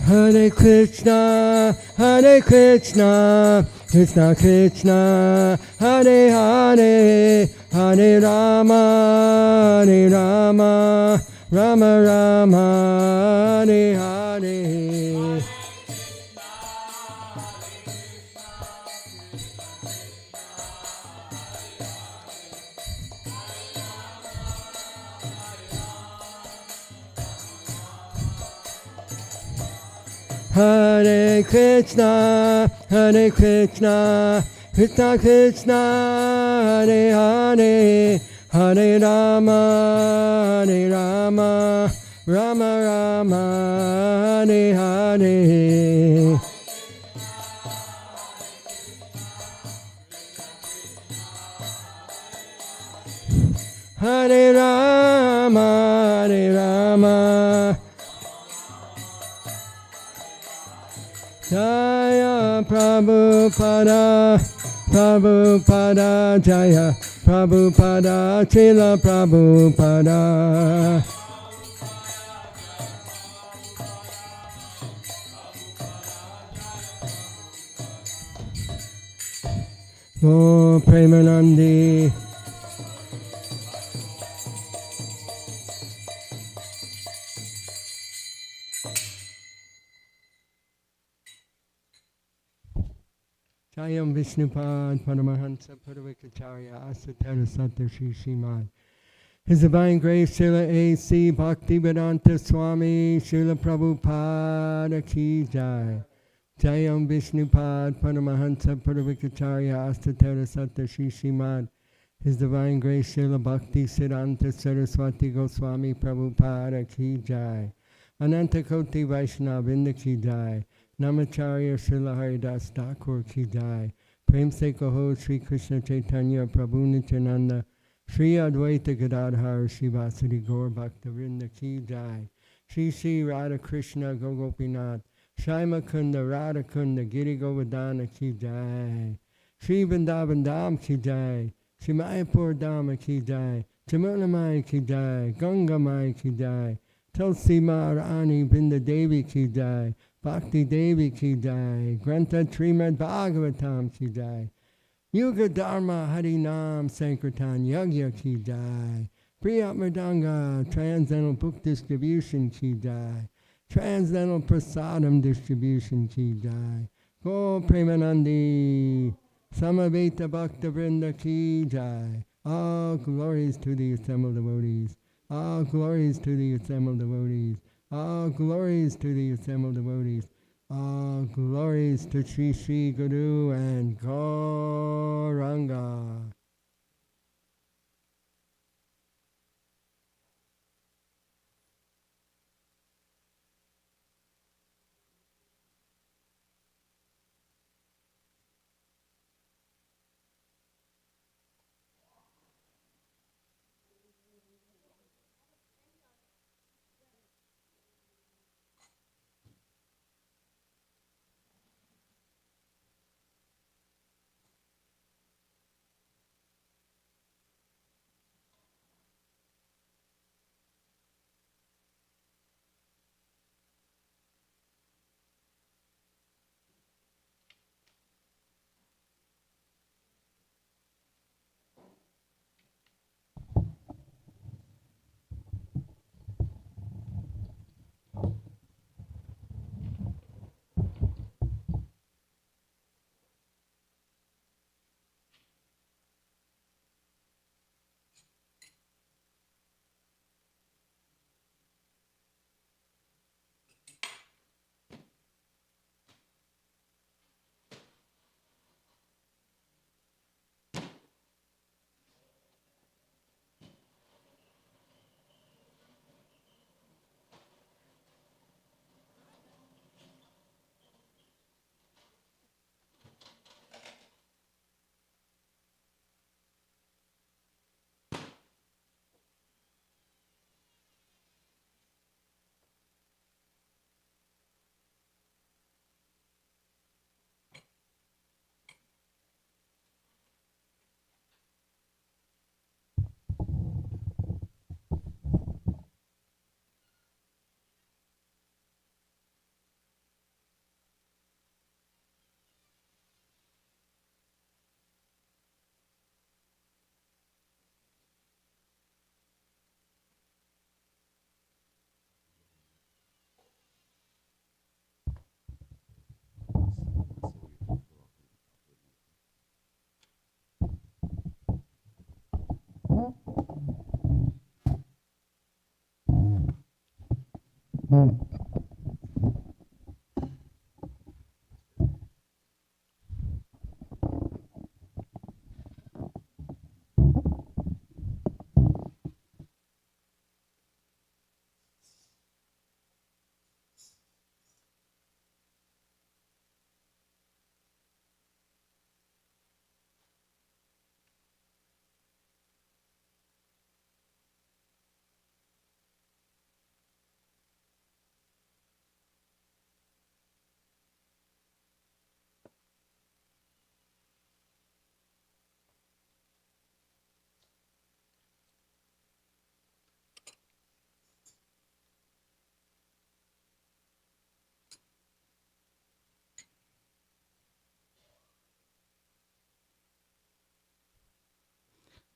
Hare Krishna, Krishna Krishna, Hare Hare, Hare Rama, Rama Rama, Hare Hare. Hare Krishna, Krishna Krishna, Hare Hare, Hare Rama, Rama Rama, Hare Hare. Hare Rama, Jaya Prabhupada, Jaya Prabhupada, Srila Prabhupada. Oh, Premanandi. Jayam Vishnupad Paramahansa Purvikacharya Asatara Satashi Srimad. His Divine Grace Srila A.C. Bhaktivedanta Swami Srila Prabhupada Ki Jai. Jayam Vishnupad Paramahansa Purvikacharya Asatara Satashi Srimad. His Divine Grace Srila Bhakti Siddhanta Saraswati Goswami Prabhupada Ki Jai. Ananta Koti Vaishnavinda Ki Jai. Namacharya Srila Haridas Thakur Ki Jai. Prem Se Kaho Sri Krishna Chaitanya Prabhu Nityananda Sri Advaita Gadadhar Shivasari Gaur Bhaktivinoda Ki Jai. Shri Radha Krishna Gogopinath Shaima Kunda Radha Kunda Giri Govardhana Ki Jai. Shri Vrindavan Dham Ki Jai. Shri Mayapur Dhama Ki Jai. Jamuna Mai Ki Jai. Ganga Mai Ki Jai. Tulsi Maharani Vrinda Devi Ki Jai. Bhakti Devi Ki Jai, Grantha Srimad Bhagavatam Ki Jai, Yuga Dharma Harinam Sankirtan Yagya Ki Jai, Priyat Mridanga Transcendental Book Distribution Ki Jai, Transcendental Prasadam Distribution Ki Jai, Go Premanandi, Samaveta Bhakta Vrinda Ki Jai. All glories to the assembled devotees. All glories to the assembled devotees. All glories to the assembled devotees. All glories to Sri Sri Guru and Gauranga.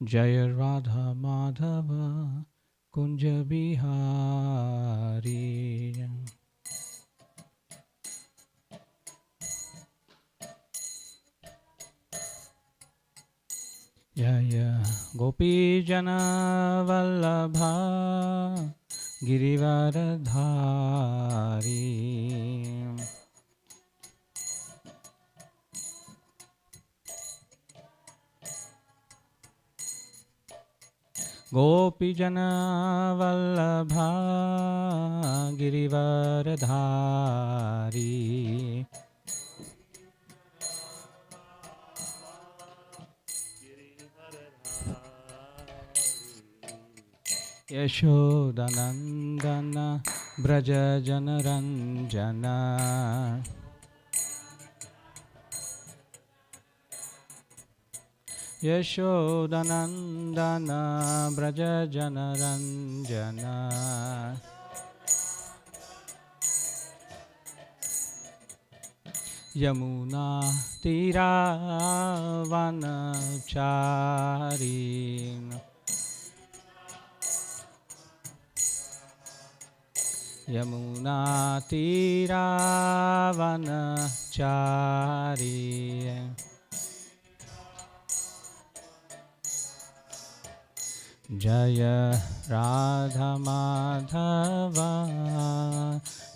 Jaya Radha Madhava Kunja Bihari. Jaya Gopi Jana Vallabha Girivaradhari. Gopi Jana Vallabha Girivaradhari. Yashodanandana Braja Janaranjana. Yashodanandana Braja Janaranjana. Yamuna Tiravanachari. Yamuna Tiravanachari. Jaya Radha Madhava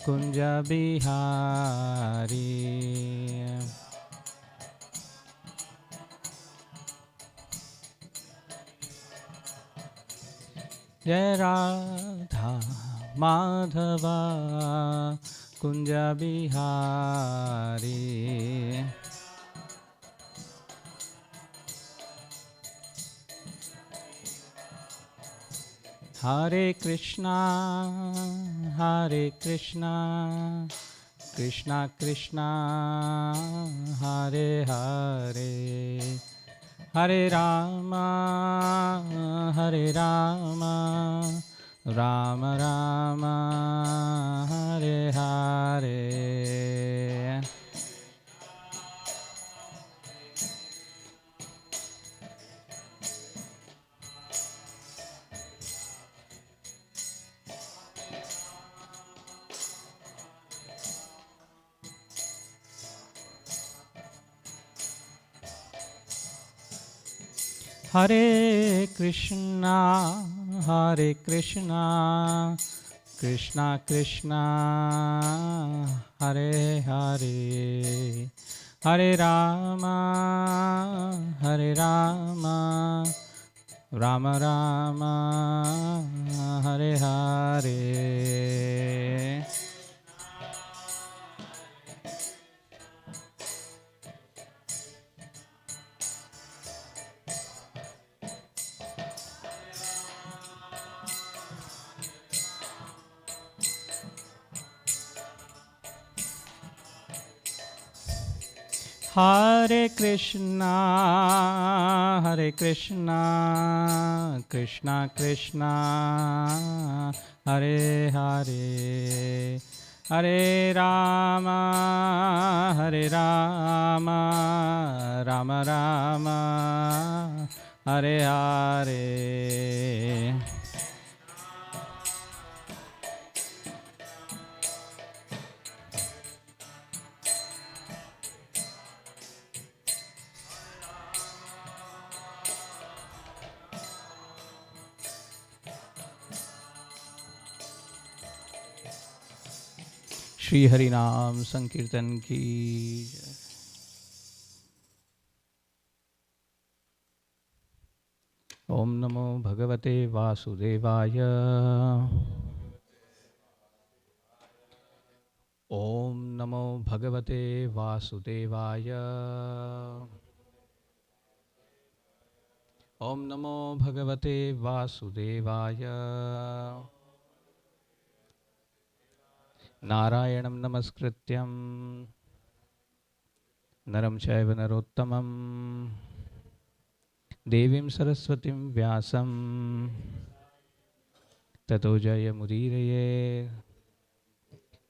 Kunja Bihari. Jaya Radha Madhava Kunja Bihari. Hare Krishna, Hare Krishna, Krishna Krishna, Hare Hare, Hare Rama, Hare Rama, Rama Rama, Hare Hare. Hare Krishna, Hare Krishna, Krishna Krishna, Hare Hare, Hare Rama, Hare Rama, Rama Rama, Hare Hare. Hare Krishna, Hare Krishna, Krishna Krishna, Hare Hare, Hare Rama, Hare Rama, Rama Rama, Hare Hare. Shri Hari नाम संकीर्तन की जय। ओम नमो भगवते वासुदेवाय। ओम नमो भगवते वासुदेवाय। ओम नमो भगवते वासुदेवाय। नारायणं नमस्कृत्यं नरं चैव नरोत्तमं देवीं सरस्वतीं व्यासं ततो जयमुदीरये।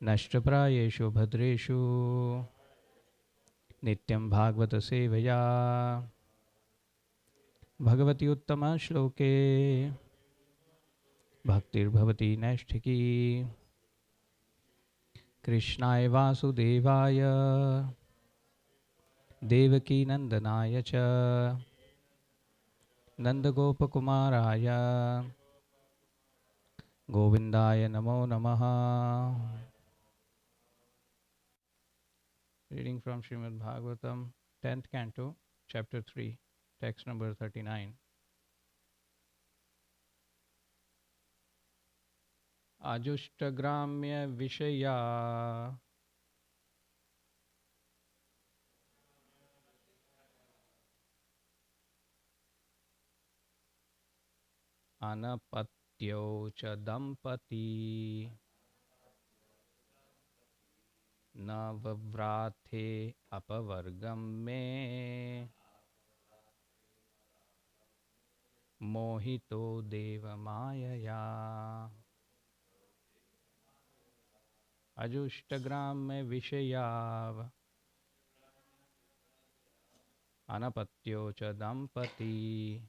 नष्टप्रायेषु भद्रेषु नित्यं भागवत सेवया भगवती उत्तम श्लोके भक्तिर्भवती नैष्ठिकी। कृष्णाय वासुदेवाय देवकी नंदनाय च नंदगोपकुमाराय गोविंदाय नमो नमः। Reading from Srimad Bhagavatam, 10th Canto, Chapter 3, text number 39. Ajuштagramya Vishaya Anapatyo cha Dampati Navavrathe Apavargam Me Mohito Deva Mayaya. Ajuштagramya Vishaya Anapatyo cha Dampati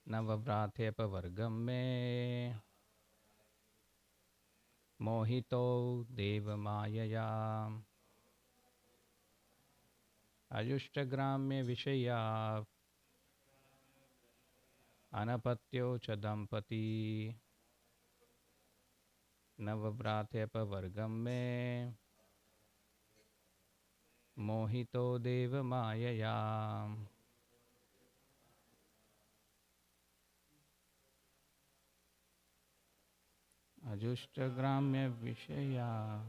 Navavrathe Apavargam Me Mohito Deva Mayaya. Ajuштagramya Vishaya Anapatyo cha Dampati Navavrathe Apavargam Me Mohito Deva Mayaya. Ajuштagramya Vishaya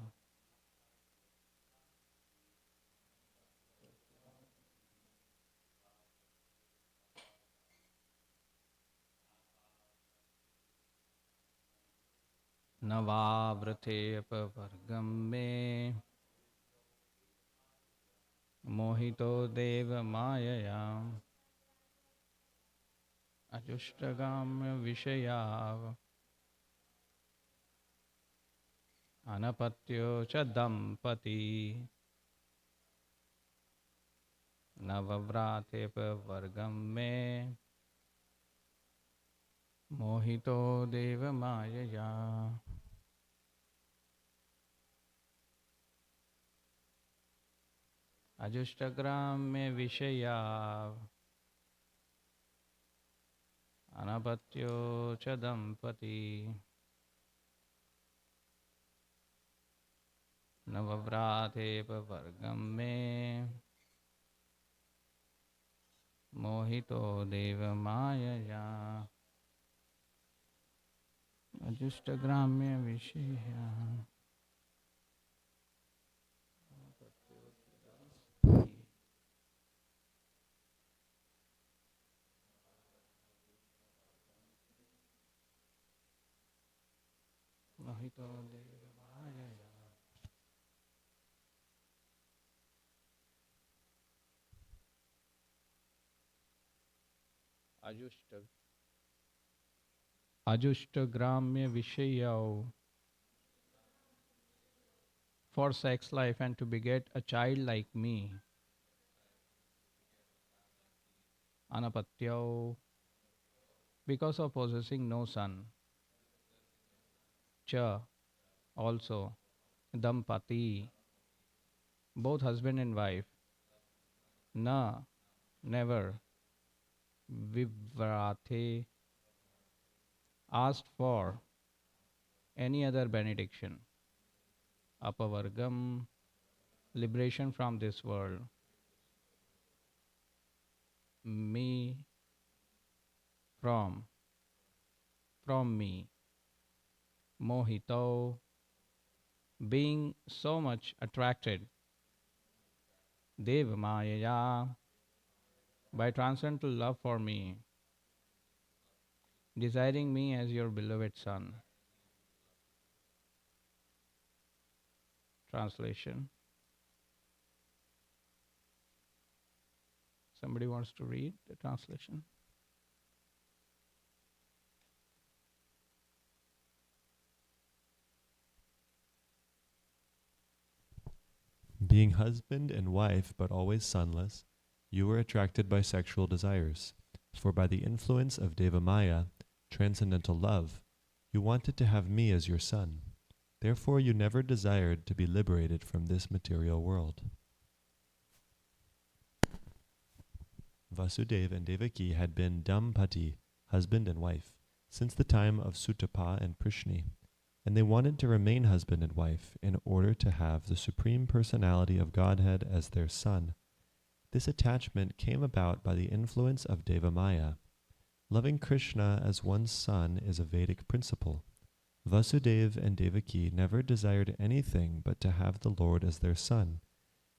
Navavrate Apavargam Me Mohito Deva Mayaya. Ajuштagramya Vishaya Anapatyo cha Dampati Navavrate Apavargam Me Mohito Deva Mayaya. Ajuштagramya Vishaya Anapatyo cha Dampati Navavrate Apavargam Me Mohito Deva Mayaya. Ajuштagramya Vishaya Mohito Deva Mayaya. Ajuштagramya Vishaya for sex life and to beget a child like me. Anapatyo because of possessing no son. Cha also Dampati both husband and wife. Na never. Vivrate asked for. any other benediction, apavargam, liberation from this world, me, from me, mohito, being so much attracted, devamaya, by transcendental love for me, desiring me as your beloved son. Translation. Somebody wants to read the translation? Being husband and wife, but always sonless, you were attracted by sexual desires, for by the influence of Devamaya, transcendental love, you wanted to have me as your son. Therefore you never desired to be liberated from this material world. Vasudeva and Devaki had been Dampati, husband and wife, since the time of Sutapa and Prishni, and they wanted to remain husband and wife in order to have the Supreme Personality of Godhead as their son. This attachment came about by the influence of Devamaya. Loving Krishna as one's son is a Vedic principle. Vasudeva and Devaki never desired anything but to have the Lord as their son.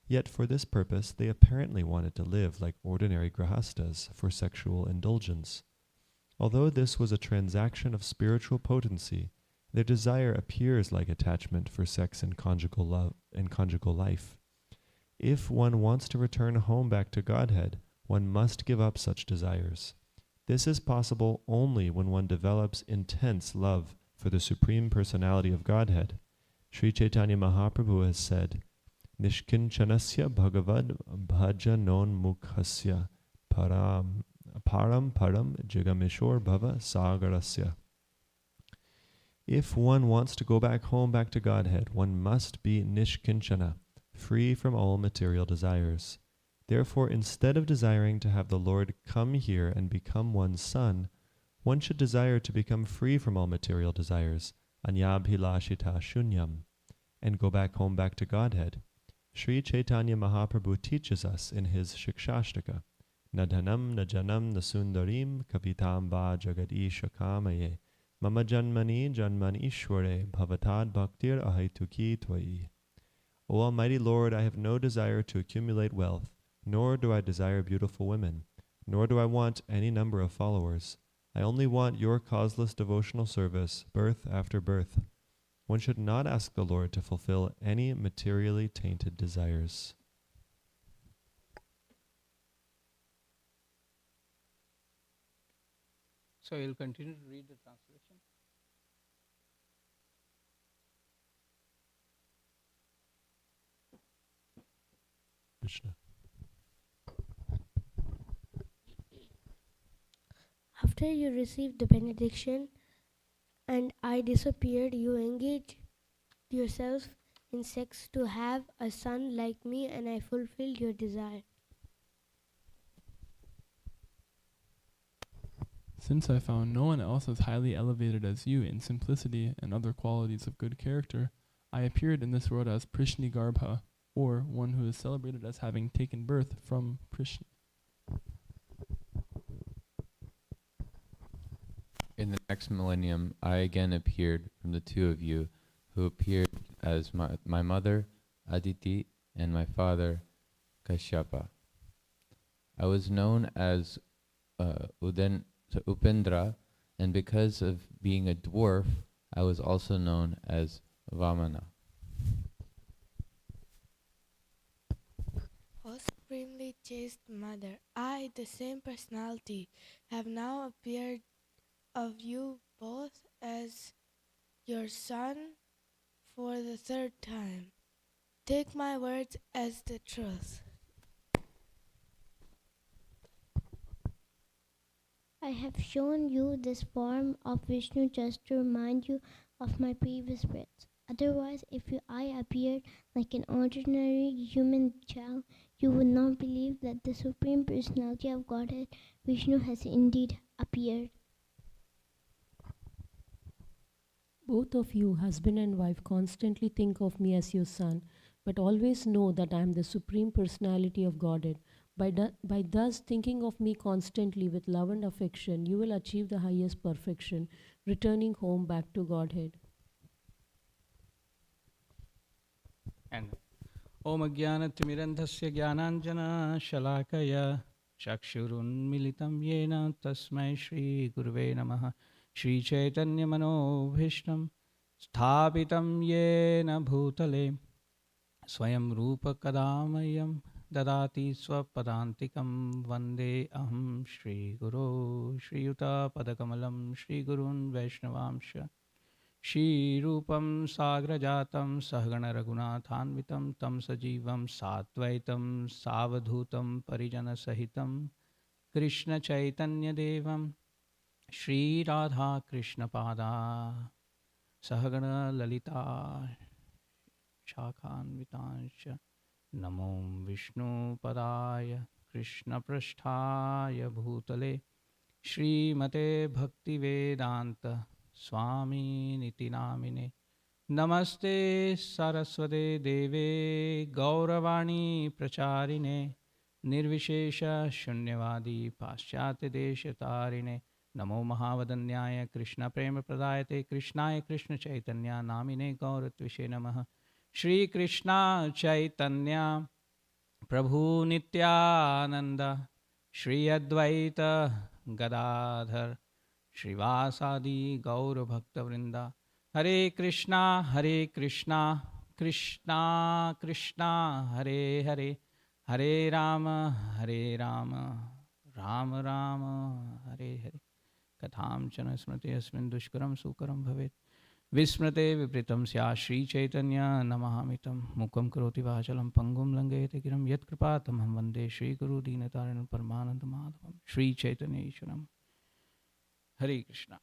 Yet for this purpose they apparently wanted to live like ordinary grahastas for sexual indulgence. Although this was a transaction of spiritual potency, their desire appears like attachment for sex and conjugal love and conjugal life. If one wants to return home back to Godhead, one must give up such desires. This is possible only when one develops intense love for the Supreme Personality of Godhead. Sri Chaitanya Mahaprabhu has said, Nishkinchanasya bhagavad bhajanon mukhasya param jigameshwar bhava sagarasya. If one wants to go back home, back to Godhead, one must be nishkinchana, free from all material desires. Therefore, instead of desiring to have the Lord come here and become one's son, one should desire to become free from all material desires, anyabhilashita shunyam, and go back home, back to Godhead. Sri Chaitanya Mahaprabhu teaches us in his Shikshashtaka, Nadhanam najanam nasundarim kavitam va jagadisha kamaye mama janmani janmani ishware bhavatad bhaktir ahaituki tvai. O Almighty Lord, I have no desire to accumulate wealth, nor do I desire beautiful women, nor do I want any number of followers. I only want your causeless devotional service, birth after birth. One should not ask the Lord to fulfill any materially tainted desires. So you'll continue to read the translation. Krishna. After you received the benediction and I disappeared, you engaged yourself in sex to have a son like me, and I fulfilled your desire. Since I found no one else as highly elevated as you in simplicity and other qualities of good character, I appeared in this world as Prishni Garbha, or one who is celebrated as having taken birth from Prishni. In the next millennium, I again appeared from the two of you, who appeared as my mother, Aditi, and my father, Kashyapa. I was known as Upendra, and because of being a dwarf, I was also known as Vamana. O supremely chaste mother, I, the same personality, have now appeared of you both as your son for the third time. Take my words as the truth. I have shown you this form of Vishnu just to remind you of my previous births. Otherwise, if I appeared like an ordinary human child, you would not believe that the Supreme Personality of Godhead, Vishnu, has indeed appeared. Both of you, husband and wife, constantly think of me as your son, but always know that I am the Supreme Personality of Godhead. By thus thinking of me constantly with love and affection, you will achieve the highest perfection, returning home back to Godhead. And Om Ajnanatimirandhasya Jnananjana Shalakaya Chakshurunmilitam Yena Tasmai Shri Guruve Namaha Shri Chaitanya Manobhishtam Sthapitam Yena Bhutale Swayam Rupa Kadamayam Dadati Swapadantikam Vande Aham Shri Guru Shri Yuta Padakamalam Shri Gurun Vaishnavamsha Shri Rupam Sagrajatam Sahagana Raghunathanvitam Tam Sajivam Satvaitam Savadhutam Parijana Sahitam Krishna Chaitanya Devam Shri Radha Krishna Pada Sahagana Lalita Shakhanvitancha Namo Vishnu Padaya Krishna Prasthaya Bhutale Shri Mate Bhakti Vedanta Swami Niti Namine Namaste Saraswate Deve Gauravani Pracharine Nirvishesha Shunyavadi Paschate Deshatarine Namo Mahavadanyaya Krishna Prema Pradayate Krishnaya Krishna Chaitanya Namine Gauratvishe Namaha Shri Krishna Chaitanya Prabhu Nityananda Shri Advaita Gadadhar Shrivasadi Gaura Bhakta Vrinda Hare Krishna Krishna Krishna Hare Hare Hare Rama Rama Rama Hare Hare Katham Chana Smriti Asmin Dushkaram Sukaram Bhavet Vismrate Vipritam Sya Shri Chaitanya Namahamitam Mukam Karoti Vachalam Pangum Langete Kiram Yat Kripatam Ham Vande Shri Guru Dinataran Paramananda Madhavam Shri Chaitanya Isharam Hare Krishna.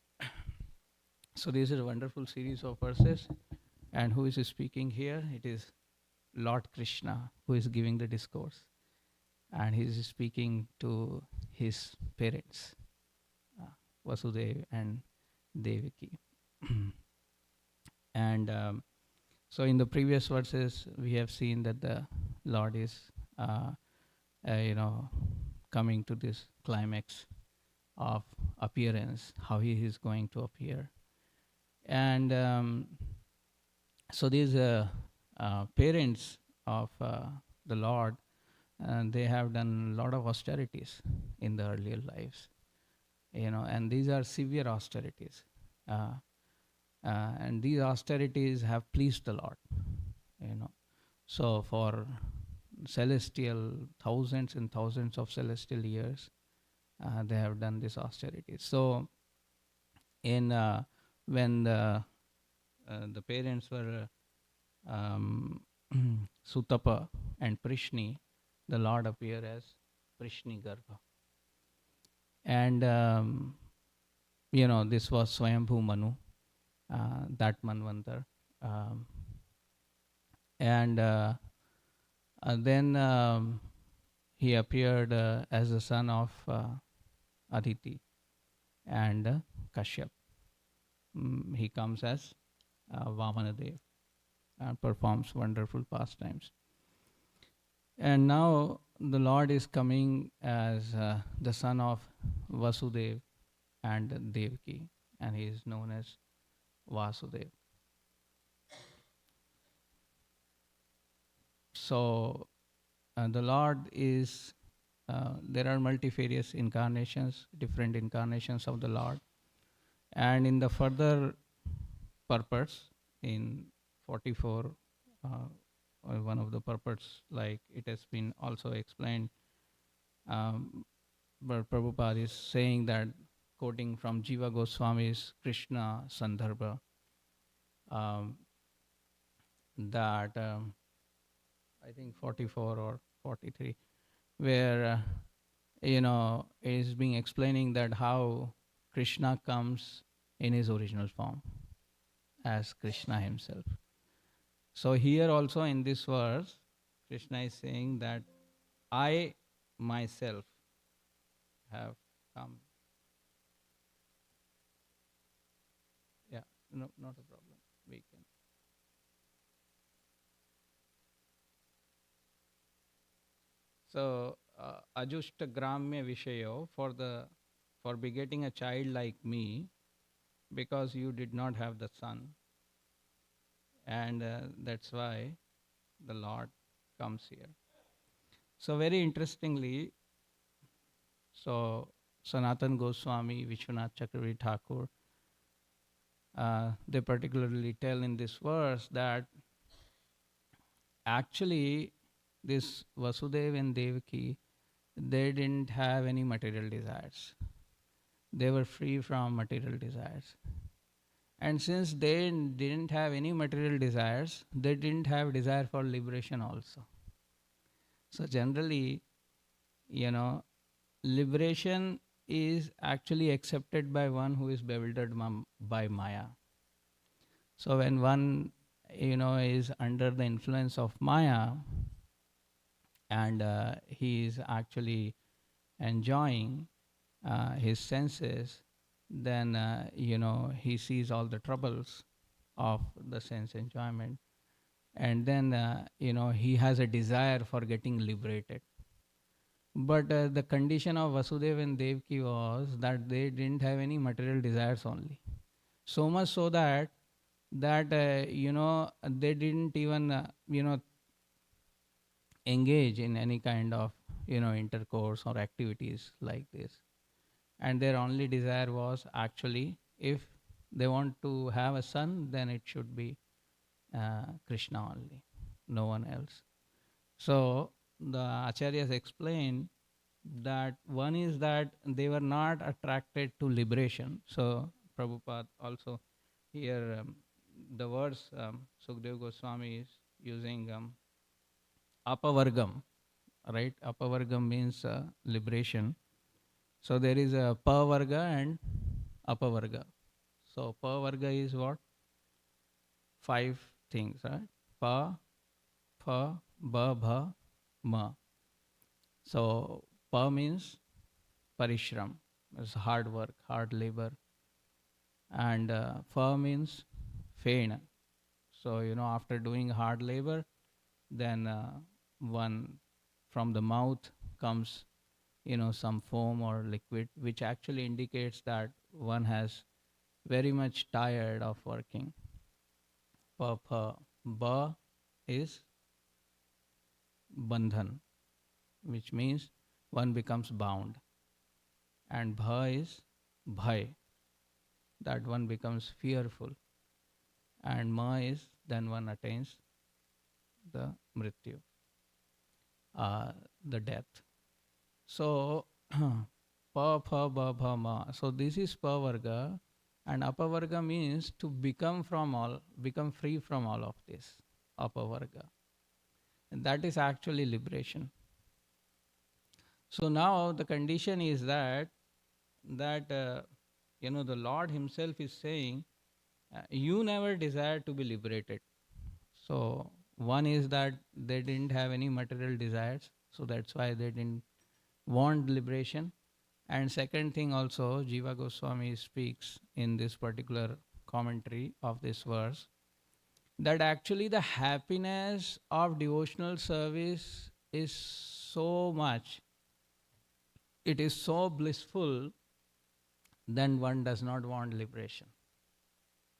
So this is a wonderful series of verses, and who is speaking here? It is Lord Krishna who is giving the discourse, and he is speaking to his parents, Vasudeva and Devaki. And so in the previous verses, we have seen that the Lord is, coming to this climax of appearance, how he is going to appear. And so these parents of the Lord, they have done a lot of austerities in the earlier lives, and these are severe austerities. And these austerities have pleased the Lord, So for celestial, thousands and thousands of celestial years, they have done this austerity. So in when the parents were Sutapa and Prishni, the Lord appeared as Prishni Garbha. And this was Swayambhu Manu, that Manvantar. And then he appeared as the son of Aditi and Kashyap. He comes as Vamanadev and performs wonderful pastimes. And now the Lord is coming as the son of Vasudev and Devaki, and he is known as Vasudev. So the Lord is, there are multifarious incarnations, different incarnations of the Lord. And in the further purpose, in 44, one of the purpose, like it has been also explained, but Prabhupada is saying that, quoting from Jiva Goswami's Krishna Sandarbha, that I think 44 or 43, where it is being explaining that how Krishna comes in his original form as Krishna himself. So here also in this verse, Krishna is saying that I myself have come. Yeah, No, not a problem. We can. So, ajushta gramya vishayo, for begetting a child like me, because you did not have the son, and that's why the Lord comes here. So very interestingly, so Sanatan Goswami, Vishwanath Chakravarti Thakur, they particularly tell in this verse that actually this Vasudeva and Devaki, they didn't have any material desires. They were free from material desires. And since they didn't have any material desires, they didn't have desire for liberation also. So generally, liberation is actually accepted by one who is bewildered by Maya. So when one, is under the influence of Maya, and he is actually enjoying his senses, then, he sees all the troubles of the sense enjoyment. And then, he has a desire for getting liberated. But the condition of Vasudeva and Devaki was that they didn't have any material desires only. So much so that they didn't even, engage in any kind of, intercourse or activities like this. And their only desire was actually, if they want to have a son, then it should be Krishna only, no one else. So the acharyas explain that one is that they were not attracted to liberation. So Prabhupada also here, the verse Sukadeva Goswami is using apavargam, right? Apavargam means liberation. So there is a pavarga and apavarga. So pavarga is what? 5 things, right? Pa, pha, ba, bha, ma. So pa means parishram, it's hard work, hard labor. And pha means fena. So, after doing hard labor, then one from the mouth comes, some foam or liquid, which actually indicates that one has very much tired of working. Pa, pha. Ba is bandhan, which means one becomes bound. And bha is bhai, that one becomes fearful. And ma is then one attains the mrityu, the death. So pa, pha, ba, bha, ma. So this is pavarga, and apavarga means to become free from all of this. Apavarga. And that is actually liberation. So now the condition is that the Lord himself is saying, you never desire to be liberated. So one is that they didn't have any material desires, so that's why they didn't want liberation. And second thing also, Jiva Goswami speaks in this particular commentary of this verse, that actually the happiness of devotional service is so much, it is so blissful, then one does not want liberation.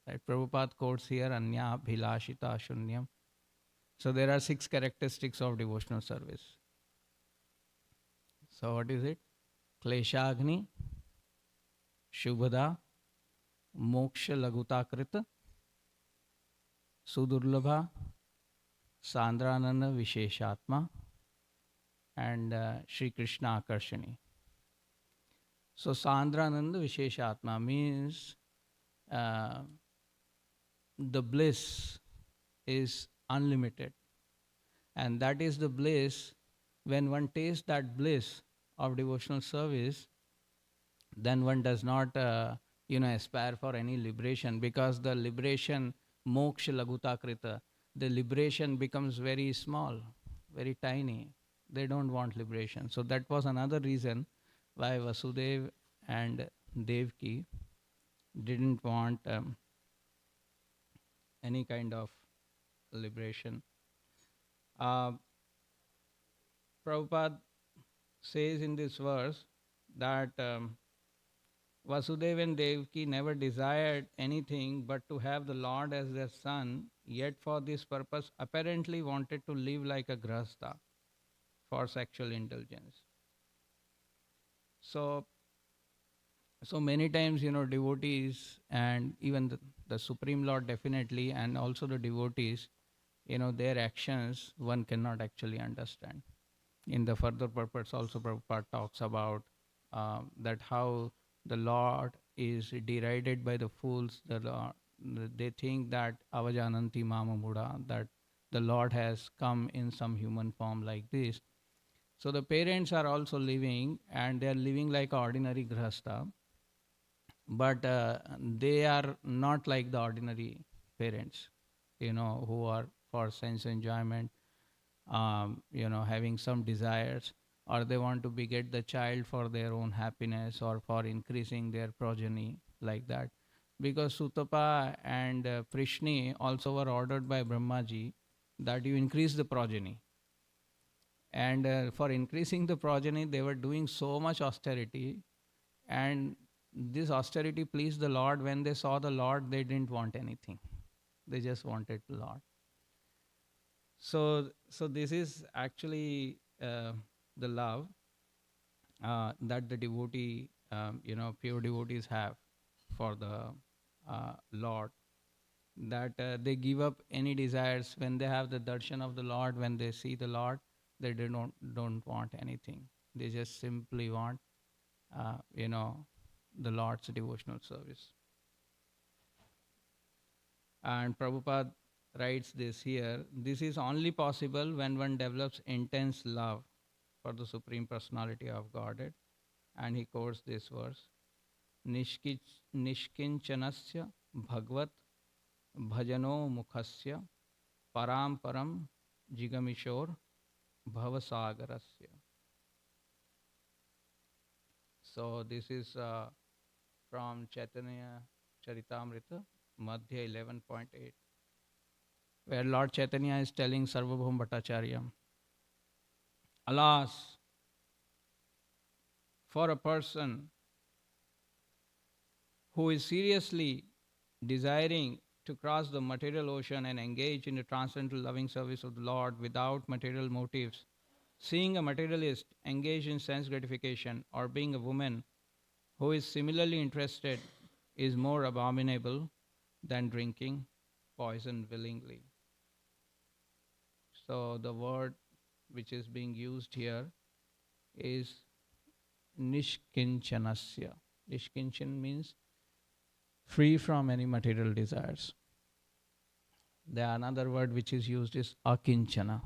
Right? Prabhupada quotes here, Anya Bhilashita Shunyam. So there are 6 characteristics of devotional service. So what is it? Kleshagni, Shubhada, Moksha Lagutakrita, Sudurlabha, Sandrananda Visheshatma, and Sri Krishna Akarshani. So Sandrananda Visheshatma means the bliss is unlimited. And that is the bliss, when one tastes that bliss of devotional service, then one does not aspire for any liberation, because the liberation, moksha lagutakrita, the liberation becomes very small, very tiny. They don't want liberation. So that was another reason why Vasudeva and Devaki didn't want any kind of liberation. Uh, Prabhupada says in this verse that Vasudeva and Devaki never desired anything but to have the Lord as their son, yet for this purpose apparently wanted to live like a grahastha for sexual indulgence. So many times, devotees and even the Supreme Lord definitely, and also the devotees, their actions one cannot actually understand. In the further purpose also Prabhupada talks about that how the Lord is derided by the fools. They think that avajananti mama muda, that the Lord has come in some human form like this. So the parents are also living, and they are living like ordinary grahastha, but they are not like the ordinary parents, who are for sense enjoyment, having some desires, or they want to beget the child for their own happiness or for increasing their progeny, like that. Because Sutapa and Prishni also were ordered by Brahmaji that you increase the progeny. And for increasing the progeny, they were doing so much austerity, and this austerity pleased the Lord. When they saw the Lord, they didn't want anything. They just wanted the Lord. So this is actually the love that the devotee, pure devotees have for the Lord. That they give up any desires when they have the darshan of the Lord. When they see the Lord, they don't want anything. They just simply want, the Lord's devotional service. And Prabhupada writes this here: this is only possible when one develops intense love for the Supreme Personality of Godhead. And he quotes this verse: Nishkinchanasya bhagvat bhajano mukhasya param param jigamishor bhavasagarasya. So this is from Chaitanya Charitamrita, Madhya 11.8, where Lord Chaitanya is telling Sarvabhauma Bhattacharya, alas, for a person who is seriously desiring to cross the material ocean and engage in the transcendental loving service of the Lord without material motives, seeing a materialist engage in sense gratification, or being a woman who is similarly interested, is more abominable than drinking poison willingly. So the word which is being used here is nishkinchanasya. Nishkinchan means free from any material desires. The another word which is used is akinchana.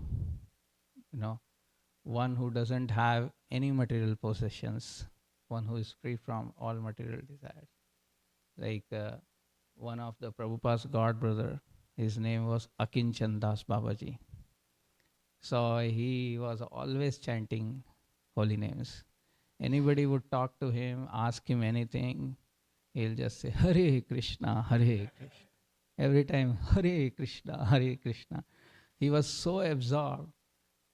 One who doesn't have any material possessions, one who is free from all material desires. Like one of the Prabhupada's god brother, his name was Akinchan Das Babaji. So he was always chanting holy names. Anybody would talk to him, ask him anything, he'll just say Hare Krishna, Hare Krishna. Every time Hare Krishna, Hare Krishna. He was so absorbed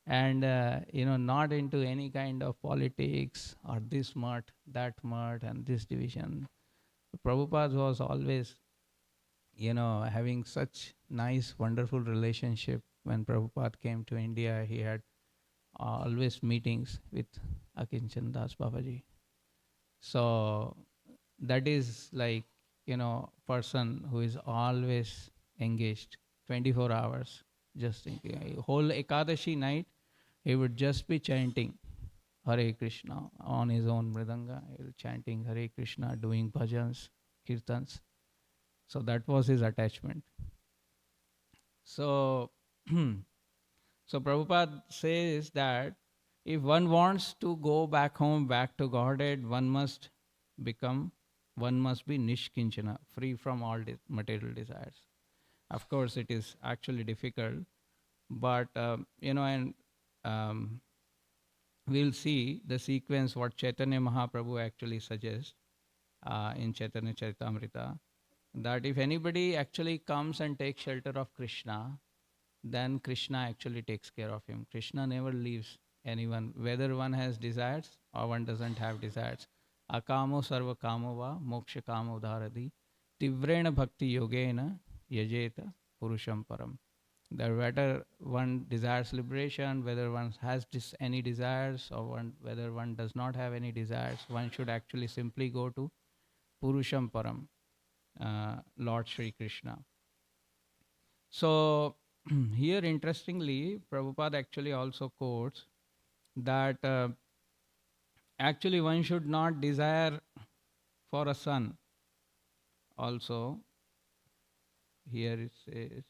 and not into any kind of politics or this mutt, that mutt, and this division. Prabhupada was always having such nice, wonderful relationship. When Prabhupada came to India, he had always meetings with Akinchan Das Babaji. So that is like, person who is always engaged 24 hours. Just thinking, whole Ekadashi night, he would just be chanting Hare Krishna on his own mridanga. He was chanting Hare Krishna, doing bhajans, kirtans. So that was his attachment. So Prabhupada says that if one wants to go back home, back to Godhead, one must be nishkinchana, free from all material desires. Of course, it is actually difficult, but we'll see the sequence what Chaitanya Mahaprabhu actually suggests in Chaitanya Charitamrita, that if anybody actually comes and takes shelter of Krishna, then Krishna actually takes care of him. Krishna never leaves anyone, whether one has desires or one doesn't have desires. Akamo sarva kamo va moksha kamo dharadi tivrena bhakti yogena yajeta purusham param. That whether one desires liberation, whether one has any desires, or whether one does not have any desires, one should actually simply go to Purusham Param, Lord Sri Krishna. So here, interestingly, Prabhupada actually also quotes that actually one should not desire for a son. Also, here it says,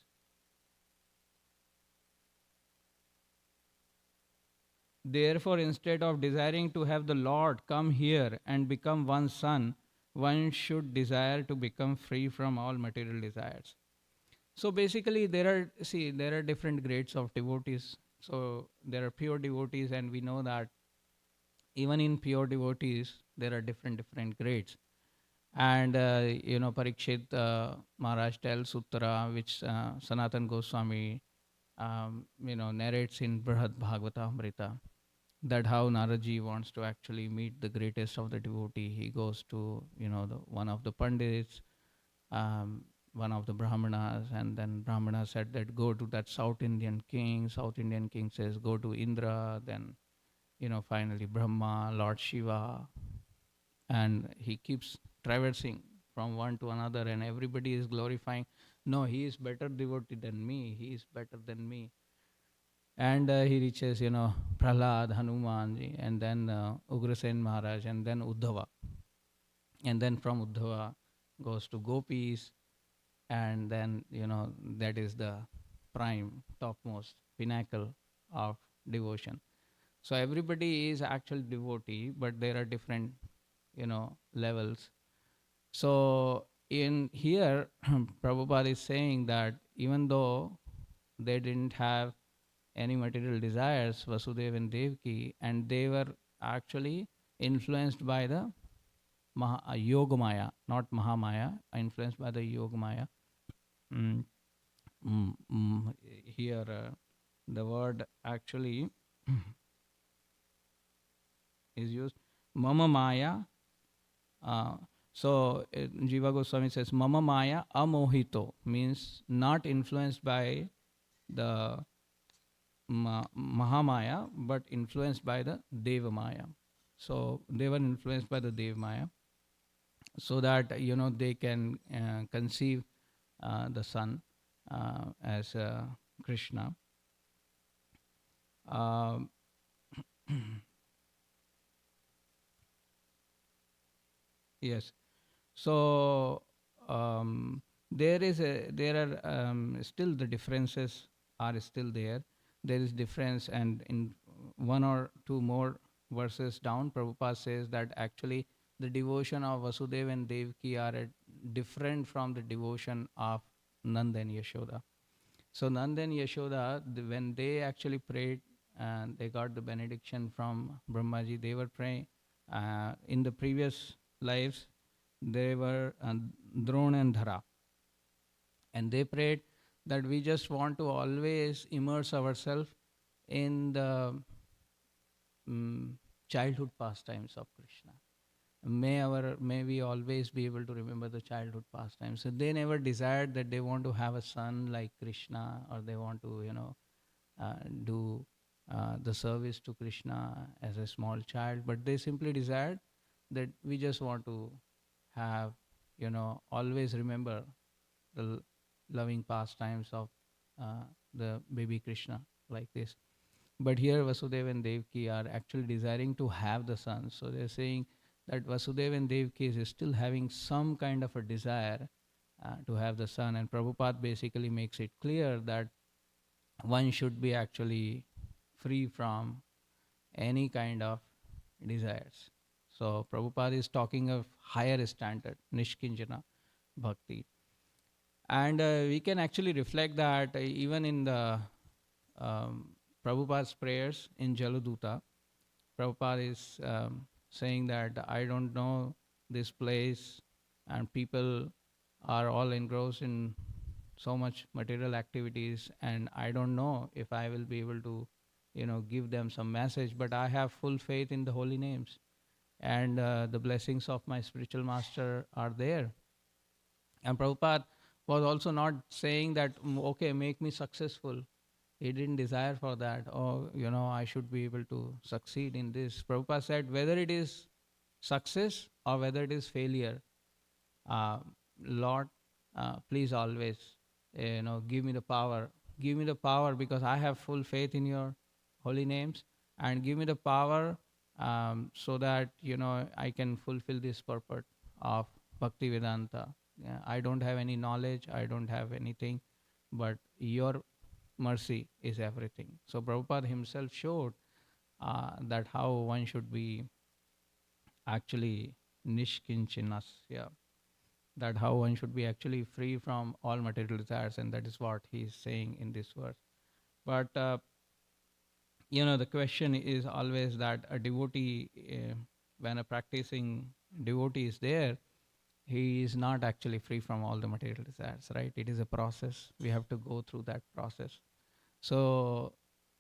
therefore, instead of desiring to have the Lord come here and become one's son, one should desire to become free from all material desires. So basically, there are different grades of devotees. So there are pure devotees, and we know that even in pure devotees, there are different grades. And Parikshit Maharaj tells Uttara, which Sanatan Goswami narrates in Brihad Bhagavatamrita, that how Naraji wants to actually meet the greatest of the devotee. He goes to one of the pandits, one of the brahmanas, and then brahmana said that go to that South Indian king. South Indian king says go to Indra. Then finally Brahma, Lord Shiva, and he keeps traversing from one to another, and everybody is glorifying. No, he is better devotee than me. He is better than me. And he reaches, Prahlad, Hanumanji, and then Ugrasen Maharaj, and then Uddhava. And then from Uddhava goes to Gopis, and then, that is the prime, topmost pinnacle of devotion. So everybody is actual devotee, but there are different, levels. So in here, Prabhupada is saying that even though they didn't have any material desires, Vasudeva and Devaki, and they were actually influenced by the Yogamaya, not Mahamaya, influenced by the Yogamaya. Here, the word actually is used, Mama Maya. So Jiva Goswami says, Mama Maya amohito, means not influenced by the Mahamaya, but influenced by the Deva Maya. So they were influenced by the Deva Maya, so that they can conceive the son as Krishna. Yes. So there are still the differences are still there. There is difference, and in one or two more verses down, Prabhupada says that actually the devotion of Vasudeva and Devaki are different from the devotion of Nanda and Yashoda. So Nanda and Yashoda, when they actually prayed and they got the benediction from Brahmaji, they were praying in the previous lives, they were Drona and Dhara. And they prayed that we just want to always immerse ourselves in the childhood pastimes of Krishna. May we always be able to remember the childhood pastimes. So they never desired that they want to have a son like Krishna, or they want to, do the service to Krishna as a small child. But they simply desired that we just want to have, always remember the loving pastimes of the baby Krishna like this. But here Vasudeva and Devaki are actually desiring to have the son. So they're saying that Vasudeva and Devaki is still having some kind of a desire to have the son. And Prabhupada basically makes it clear that one should be actually free from any kind of desires. So Prabhupada is talking of higher standard, Nishkinjana Bhakti. And we can actually reflect that even in the Prabhupada's prayers in Jaladuta. Prabhupada is saying that I don't know this place, and people are all engrossed in so much material activities, and I don't know if I will be able to, give them some message, but I have full faith in the holy names, and the blessings of my spiritual master are there. And Prabhupada was also not saying that, okay, make me successful. He didn't desire for that. Or, I should be able to succeed in this. Prabhupada said, whether it is success or whether it is failure, uh, Lord, please always, give me the power. Give me the power because I have full faith in your holy names, and give me the power so that, I can fulfill this purpose of Bhakti Vedanta. Yeah, I don't have any knowledge, I don't have anything, but your mercy is everything. So Prabhupada himself showed that how one should be actually nishkinchinasya, that how one should be actually free from all material desires, and that is what he is saying in this verse. But the question is always that a devotee, when a practicing devotee is there, he is not actually free from all the material desires, right? It is a process. We have to go through that process. So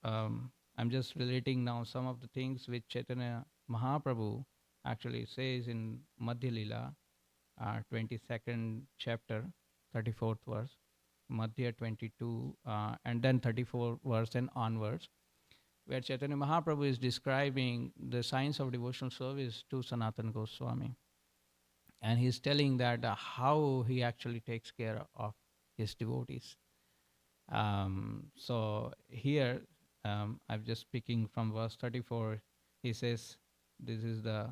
I'm just relating now some of the things which Chaitanya Mahaprabhu actually says in Madhya Lila, 22nd chapter, 34th verse, Madhya 22, and then 34th verse and onwards, where Chaitanya Mahaprabhu is describing the science of devotional service to Sanatana Goswami. And he's telling that how he actually takes care of his devotees. So here, I'm just speaking from verse 34. He says, this is the,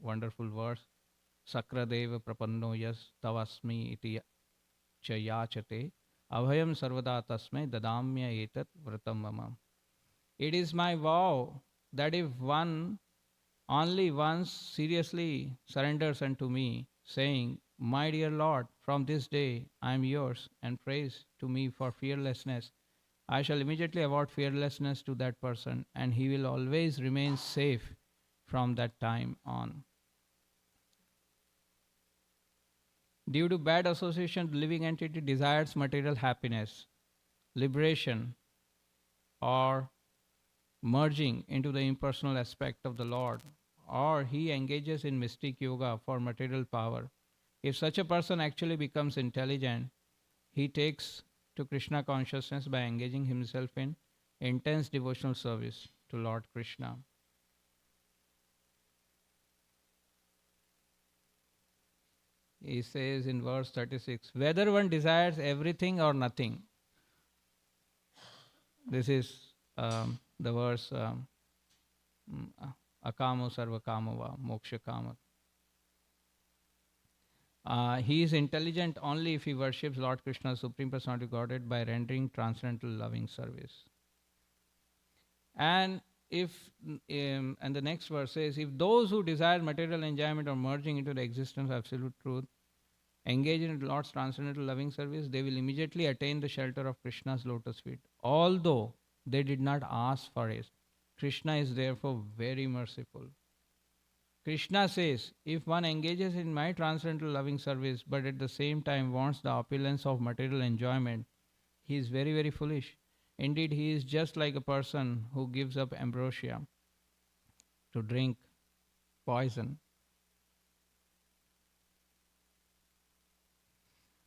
wonderful verse. Sakradeva prapanno yas tavasmi iti cha yachate abhayam sarvada tasme dadamya etat vratam mama. It is my vow that if one only once seriously surrenders unto me, saying, my dear Lord, from this day I am yours, and prays to me for fearlessness, I shall immediately award fearlessness to that person, and he will always remain safe from that time on. Due to bad association, the living entity desires material happiness, liberation, or merging into the impersonal aspect of the Lord, or he engages in mystic yoga for material power. If such a person actually becomes intelligent, he takes to Krishna consciousness by engaging himself in intense devotional service to Lord Krishna. He says in verse 36, whether one desires everything or nothing. This is the verse akamo sarva kamava moksha kama. He is intelligent only if he worships Lord Krishna, Supreme Personality of Godhead, by rendering transcendental loving service. And and the next verse says, if those who desire material enjoyment or merging into the existence of absolute truth engage in Lord's transcendental loving service, they will immediately attain the shelter of Krishna's lotus feet, although they did not ask for it. Krishna is therefore very merciful. Krishna says, if one engages in my transcendental loving service but at the same time wants the opulence of material enjoyment, he is very, very foolish. Indeed, he is just like a person who gives up ambrosia to drink poison.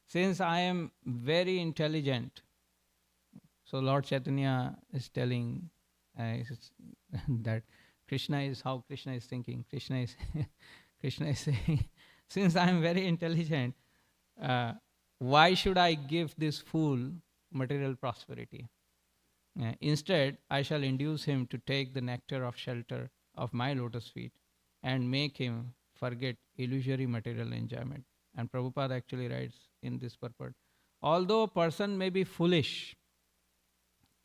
Since I am very intelligent, so Lord Chaitanya is telling that Krishna is how Krishna is thinking. Krishna is saying, since I am very intelligent, why should I give this fool material prosperity? Instead, I shall induce him to take the nectar of shelter of my lotus feet and make him forget illusory material enjoyment. And Prabhupada actually writes in this purport, although a person may be foolish,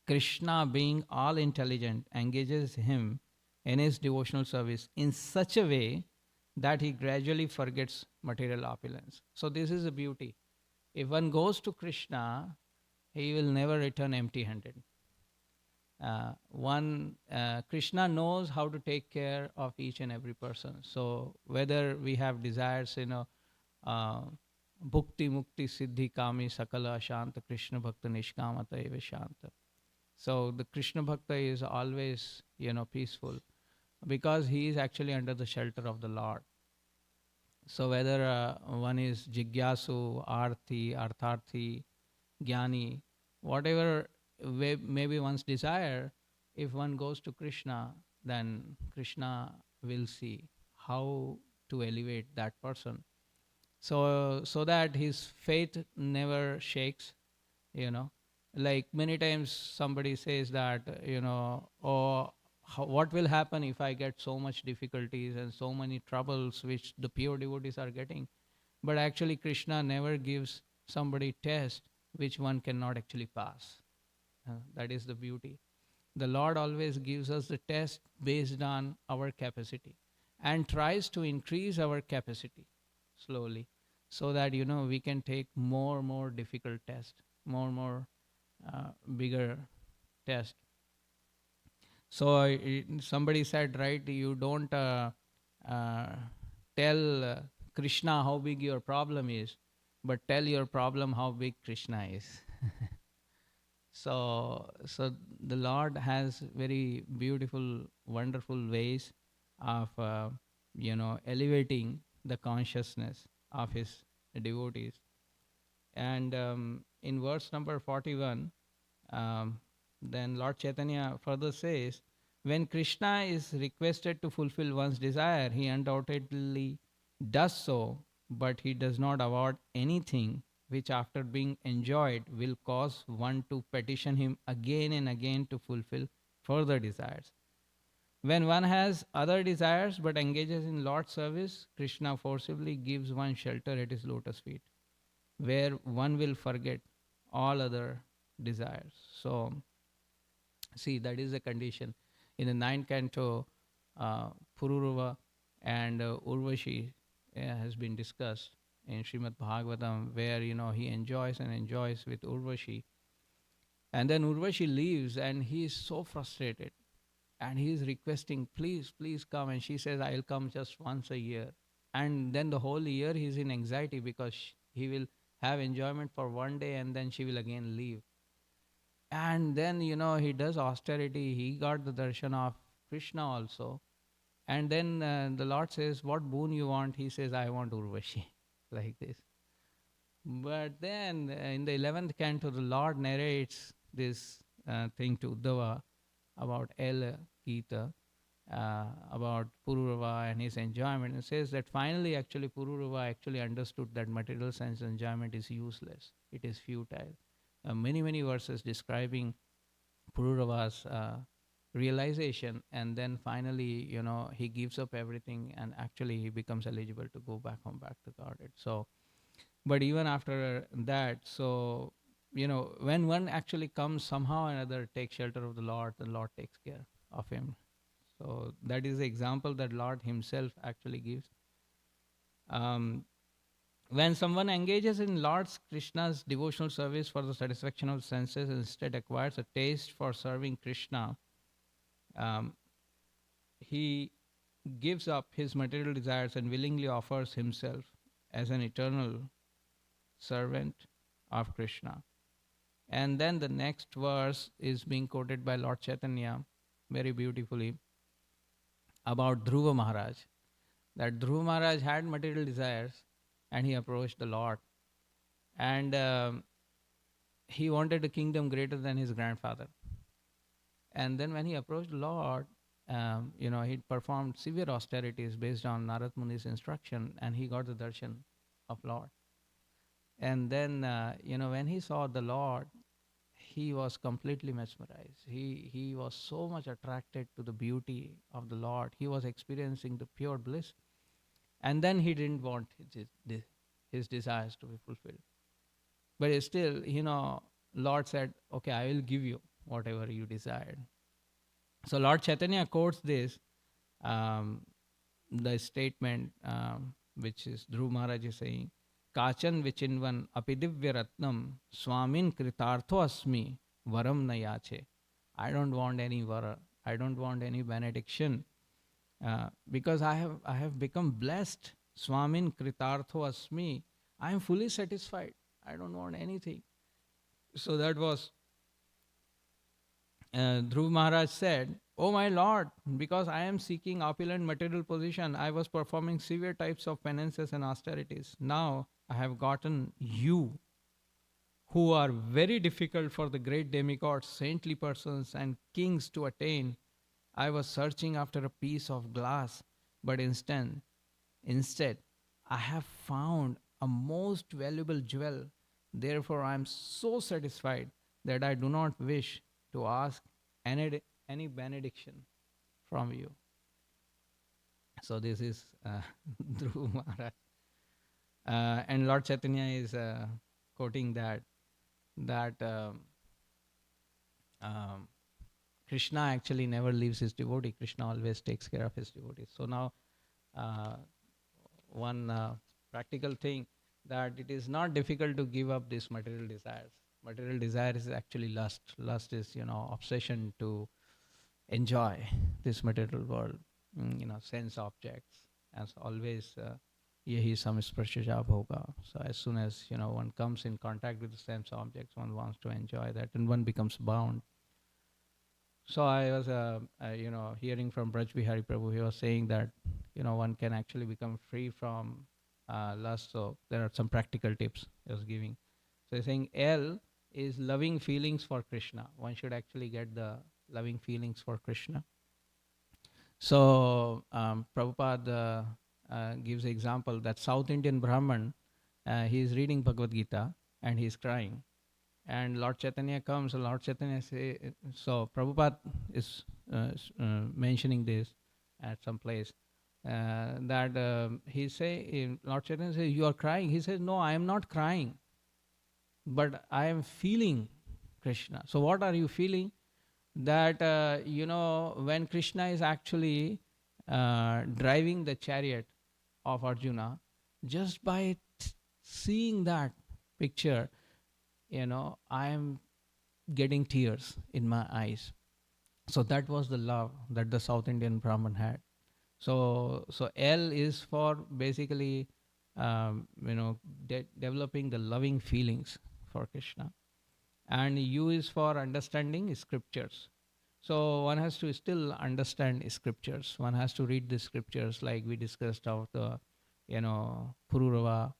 Krishna, being all intelligent, engages him in his devotional service in such a way that he gradually forgets material opulence. So this is the beauty. If one goes to Krishna, he will never return empty-handed. Krishna knows how to take care of each and every person. So whether we have desires, bhukti mukti siddhi kami sakala shanta Krishna bhakta nishkamata eva shanta. So the Krishna bhakta is always, peaceful because he is actually under the shelter of the Lord. So whether one is jigyasu, arthi, artharthi, jnani, whatever maybe one's desire, if one goes to Krishna, then Krishna will see how to elevate that person. So that his faith never shakes, Like many times somebody says that, oh, what will happen if I get so much difficulties and so many troubles which the pure devotees are getting? But actually Krishna never gives somebody test which one cannot actually pass. That is the beauty. The Lord always gives us the test based on our capacity and tries to increase our capacity slowly so that, we can take more difficult test, more bigger test. So somebody said, right, you don't tell Krishna how big your problem is, but tell your problem how big Krishna is. So the Lord has very beautiful, wonderful ways of, elevating the consciousness of his devotees. And in verse number 41, then Lord Chaitanya further says, when Krishna is requested to fulfill one's desire, he undoubtedly does so, but he does not award anything which after being enjoyed will cause one to petition him again and again to fulfill further desires. When one has other desires but engages in Lord's service, Krishna forcibly gives one shelter at his lotus feet, where one will forget all other desires. So, see, that is the condition. In the 9th canto, Pururava and Urvashi has been discussed in Srimad Bhagavatam, where, he enjoys and enjoys with Urvashi. And then Urvashi leaves and he is so frustrated. And he is requesting, please come. And she says, I'll come just once a year. And then the whole year he is in anxiety because he will have enjoyment for one day and then she will again leave. And then, he does austerity. He got the darshan of Krishna also. And then the Lord says, what boon you want? He says, I want Urvashi, like this. But then in the 11th canto, the Lord narrates this thing to Uddhava about El Gita, about Pururava and his enjoyment. It says that finally, actually, Pururava actually understood that material sense enjoyment is useless. It is futile. Many verses describing Pururava's realization, and then finally, he gives up everything and actually he becomes eligible to go back to Godhead. So, but even after that, so, when one actually comes somehow or another, take shelter of the Lord takes care of him. So that is the example that Lord himself actually gives. When someone engages in Lord Krishna's devotional service for the satisfaction of the senses, instead acquires a taste for serving Krishna, he gives up his material desires and willingly offers himself as an eternal servant of Krishna. And then the next verse is being quoted by Lord Chaitanya very beautifully about Dhruva Maharaj. That Dhruva Maharaj had material desires and he approached the Lord. And he wanted a kingdom greater than his grandfather. And then when he approached the Lord, he performed severe austerities based on Narad Muni's instruction, and he got the darshan of Lord. And then, when he saw the Lord, he was completely mesmerized. He was so much attracted to the beauty of the Lord. He was experiencing the pure bliss. And then he didn't want his desires to be fulfilled. But still, Lord said, okay, I will give you whatever you desired. So Lord Chaitanya quotes this, the statement which is Dhruva Maharaj is saying, Kachan vichinvan apidivya ratnam swamin kritartho asmi varam na yache. I don't want any vara. I don't want any benediction because I have become blessed. Swamin kritartho asmi. I am fully satisfied. I don't want anything. So that was Dhruv Maharaj said, "Oh my Lord, because I am seeking opulent material position, I was performing severe types of penances and austerities. Now I have gotten you, who are very difficult for the great demigods, saintly persons, and kings to attain. I was searching after a piece of glass, but instead, I have found a most valuable jewel. Therefore, I am so satisfied that I do not wish to ask any benediction from you." So this is Dhruv Maharaj. And Lord Chaitanya is quoting that um, Krishna actually never leaves his devotee. Krishna always takes care of his devotees. So now uh, one practical thing, that it is not difficult to give up these material desires. Material desire is actually lust. Lust is, obsession to enjoy this material world, sense objects. As always, yahi samsparshaja bhoga. So as soon as, one comes in contact with the sense objects, one wants to enjoy that, and one becomes bound. So I was, hearing from Braj Bihari Prabhu. He was saying that, one can actually become free from lust. So there are some practical tips he was giving. So he's saying L is loving feelings for Krishna. One should actually get the loving feelings for Krishna. So Prabhupada gives an example that South Indian Brahman, he is reading Bhagavad Gita and he is crying. And Lord Chaitanya comes, and Lord Chaitanya say, so Prabhupada is mentioning this at some place, that he say, Lord Chaitanya says, "You are crying." He says, "No, I am not crying, but I am feeling Krishna." So what are you feeling? That, when Krishna is actually driving the chariot of Arjuna, just by seeing that picture, I am getting tears in my eyes. So that was the love that the South Indian Brahman had. So L is for basically, developing the loving feelings for Krishna. And U is for understanding scriptures. So one has to still understand scriptures. One has to read the scriptures, like we discussed of the, Pururava,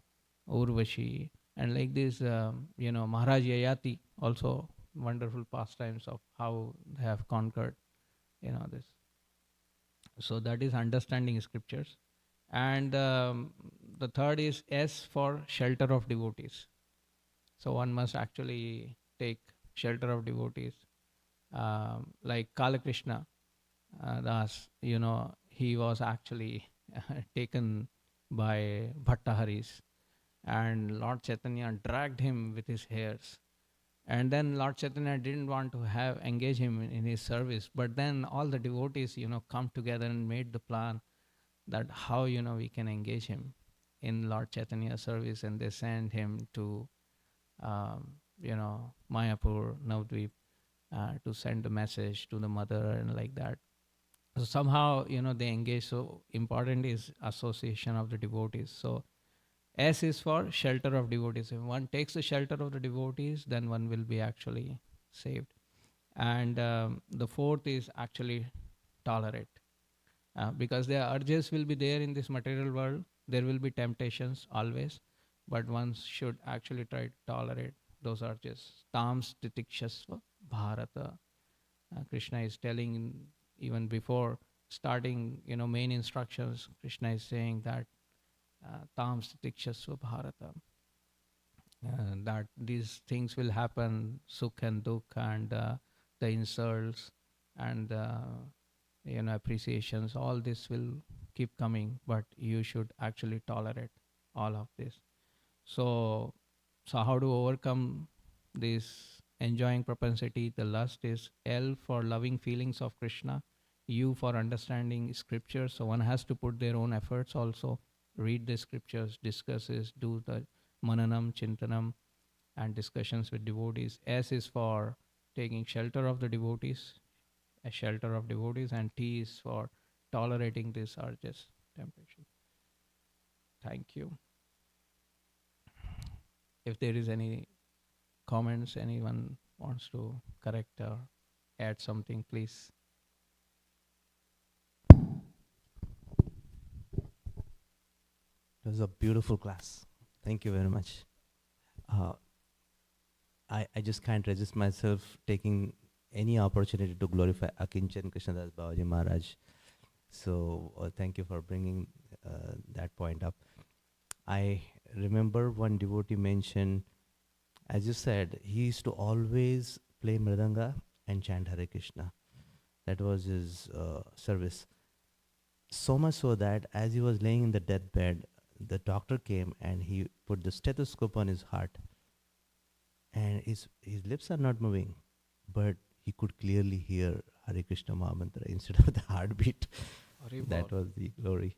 Urvashi, and like this, Maharaj Yayati, also wonderful pastimes of how they have conquered, this. So that is understanding scriptures. And the third is S for shelter of devotees. So one must actually take shelter of devotees. Like Kalakrishna Das, he was actually taken by Bhattaharis, and Lord Chaitanya dragged him with his hairs. And then Lord Chaitanya didn't want to engage him in his service, but then all the devotees, come together and made the plan that how, we can engage him in Lord Chaitanya's service, and they sent him to, Mayapur, Navdvip, to send a message to the mother and like that. So somehow, they engage. So important is association of the devotees. So S is for shelter of devotees. If one takes the shelter of the devotees, then one will be actually saved. And the fourth is actually tolerate. Because the urges will be there in this material world. There will be temptations always. But one should actually try to tolerate those urges. Tams titikshasva bharata. Krishna is telling even before starting, main instructions, Krishna is saying that Tams tikshasva bharata. That these things will happen, sukh and dukh, and the insults and appreciations, all this will keep coming, but you should actually tolerate all of this. So how to overcome this enjoying propensity? The lust is L for loving feelings of Krishna, U for understanding scriptures. So one has to put their own efforts also, read the scriptures, discuss this, do the mananam, chintanam, and discussions with devotees. S is for taking shelter of the devotees, a shelter of devotees, and T is for tolerating these urges, temptation. Thank you. if there is any comments, anyone wants to correct or add something, please. It was a beautiful class. Thank you very much. Uh, I just can't resist myself taking any opportunity to glorify Akinchan Krishnadas Babaji Maharaj. So thank you for bringing that point up. I remember one devotee mentioned, as you said, he used to always play mridanga and chant Hare Krishna. That was his service. So much so that as he was laying in the deathbed, the doctor came and he put the stethoscope on his heart. And his lips are not moving, but he could clearly hear Hare Krishna Mahamantra instead of the heartbeat. That was the glory.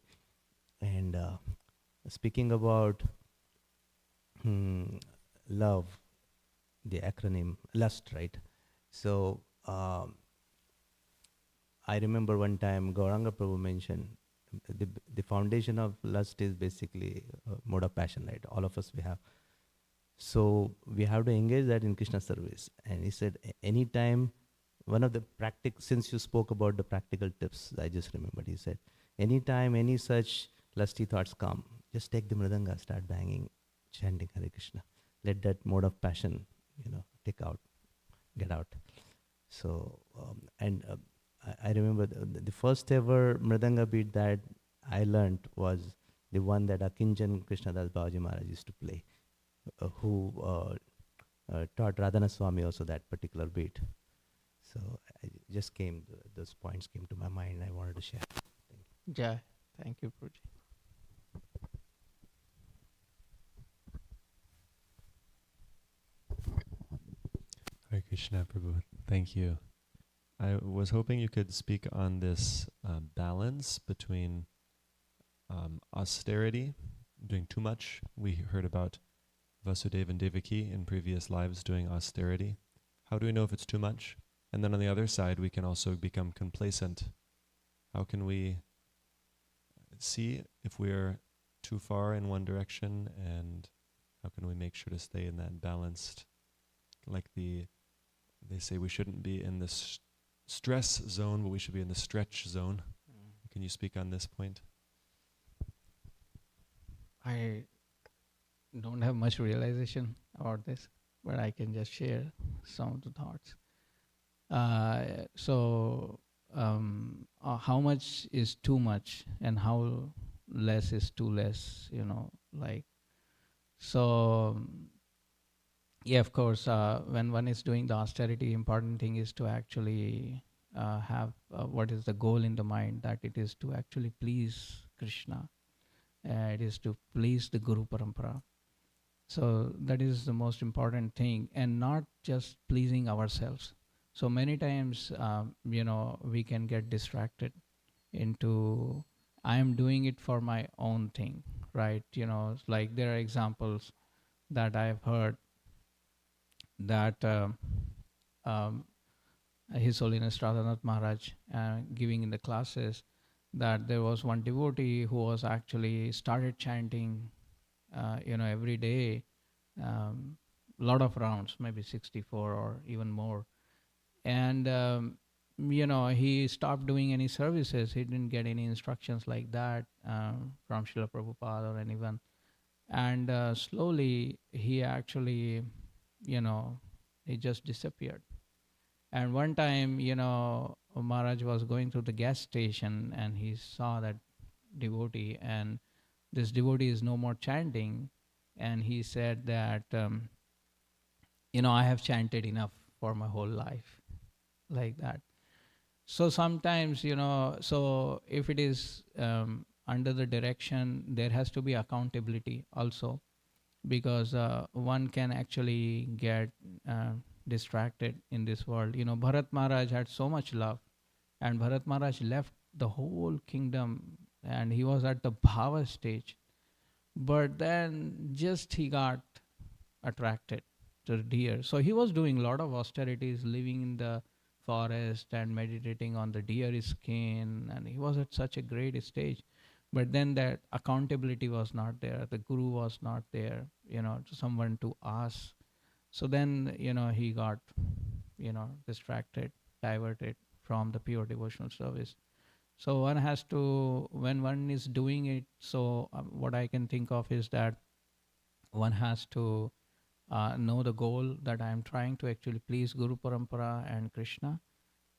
And speaking about love, the acronym LUST, right? So I remember one time Gauranga Prabhu mentioned the foundation of lust is basically mode of passion, right? All of us we have. So we have to engage that in Krishna service. And he said, anytime, one of the since you spoke about the practical tips, I just remembered, he said, anytime any such lusty thoughts come, just take the mridanga, start banging, chanting Hare Krishna. Let that mode of passion, get out. So, I remember the first ever mridanga beat that I learned was the one that Akinchan Krishnadas Babaji Maharaj used to play, who taught Radhana Swami also that particular beat. So those points came to my mind. I wanted to share. Jai. Thank you, Puji. Hare Krishna, Prabhu. Thank you. I was hoping you could speak on this balance between austerity, doing too much. We heard about Vasudeva and Devaki in previous lives doing austerity. How do we know if it's too much? And then on the other side, we can also become complacent. How can we see if we're too far in one direction, and how can we make sure to stay in that balanced, like they say we shouldn't be in the stress zone, but we should be in the stretch zone. Can you speak on this point? I don't have much realization about this, but I can just share some of the thoughts. How much is too much and how less is too less, yeah, of course, when one is doing the austerity, important thing is to actually have what is the goal in the mind, that it is to actually please Krishna. It is to please the Guru Parampara. So that is the most important thing, and not just pleasing ourselves. So many times, we can get distracted into, I am doing it for my own thing, right? Like there are examples that I've heard that His Holiness Radhanath Maharaj giving in the classes, that there was one devotee who was actually started chanting, every day, lot of rounds, maybe 64 or even more. And, he stopped doing any services. He didn't get any instructions like that from Srila Prabhupada or anyone. And slowly he actually, he just disappeared. And one time, Maharaj was going through the gas station and he saw that devotee, and this devotee is no more chanting. And he said that, I have chanted enough for my whole life, like that. So sometimes, so if it is under the direction, there has to be accountability also, because one can actually get distracted in this world. Bharat Maharaj had so much love, and Bharat Maharaj left the whole kingdom, and he was at the bhava stage. But then just he got attracted to the deer. So he was doing a lot of austerities, living in the forest and meditating on the deer skin, and he was at such a great stage. But then that accountability was not there. The guru was not there, someone to ask. So then, he got, distracted, diverted from the pure devotional service. So one has to, when one is doing it, so what I can think of is that one has to know the goal, that I am trying to actually please Guru Parampara and Krishna.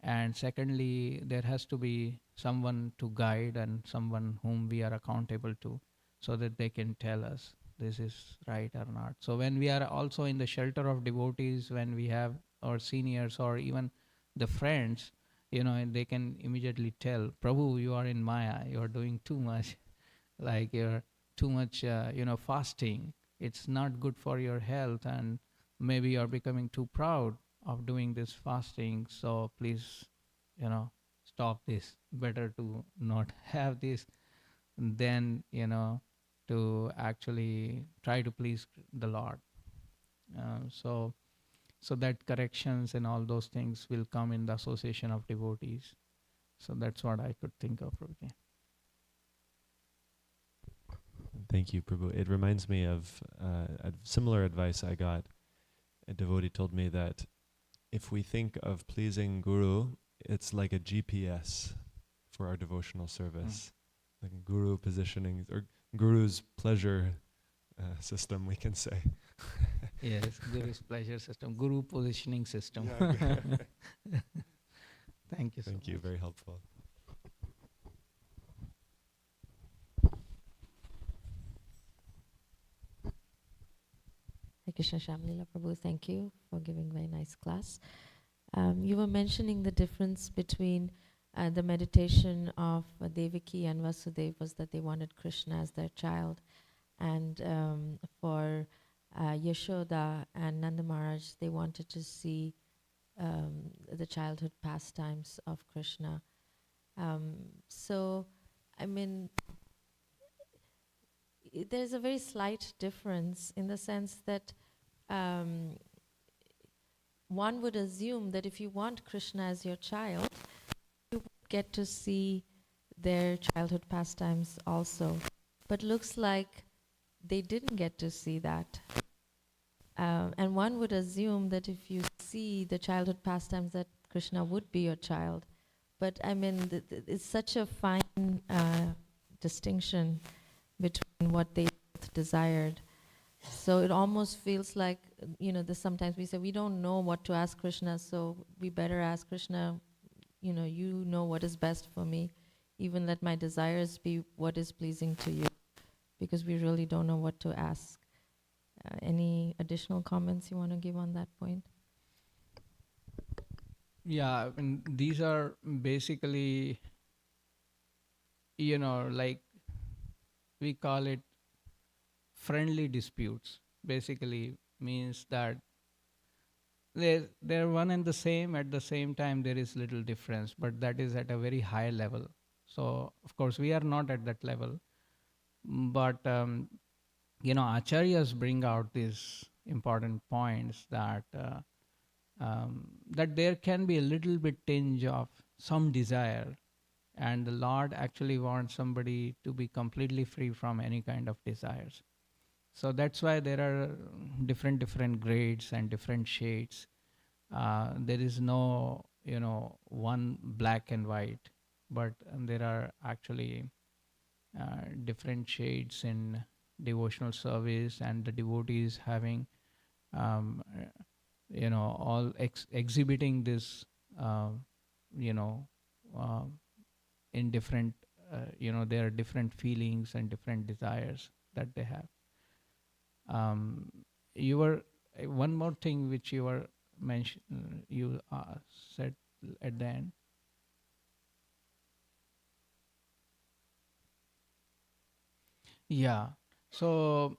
And secondly, there has to be someone to guide and someone whom we are accountable to, so that they can tell us this is right or not. So when we are also in the shelter of devotees, when we have our seniors or even the friends, and they can immediately tell, Prabhu, you are in Maya, you are doing too much, like you're too much, fasting. It's not good for your health, and maybe you're becoming too proud of doing this fasting. So please, stop this. Better to not have this than, to actually try to please the Lord. So that corrections and all those things will come in the association of devotees. So that's what I could think of, Prabhuji. Thank you, Prabhu. It reminds me of similar advice I got. A devotee told me that if we think of pleasing Guru, it's like a GPS for our devotional service. Like a Guru positioning, or Guru's pleasure system, we can say. Yes, Guru's pleasure system, Guru positioning system. Yeah, Thank you so Thank you, much. very helpful. Hare Krishna Shamlila Prabhu, thank you for giving very nice class. You were mentioning the difference between the meditation of Devaki and Vasudev was that they wanted Krishna as their child. And for Yashoda and Nanda Maharaj, they wanted to see the childhood pastimes of Krishna. So, I mean, there's a very slight difference in the sense that one would assume that if you want Krishna as your child, you get to see their childhood pastimes also. But looks like they didn't get to see that. And one would assume that if you see the childhood pastimes, that Krishna would be your child. But I mean, it's such a fine distinction between what they both desired. So it almost feels like, sometimes we say we don't know what to ask Krishna, so we better ask Krishna, you know what is best for me. Even let my desires be what is pleasing to you, because we really don't know what to ask. Any additional comments you want to give on that point? Yeah, I mean, these are basically, like we call it friendly disputes. Basically means that they're one and the same. At the same time, there is little difference, but that is at a very high level. So, of course, we are not at that level. But, acharyas bring out these important points that that there can be a little bit tinge of some desire, and the Lord actually wants somebody to be completely free from any kind of desires. So that's why there are different grades and different shades. There is no, one black and white, but there are actually different shades in devotional service, and the devotees having, all exhibiting this, in different, there are different feelings and different desires that they have. You were one more thing which you were you said at the end. Yeah. So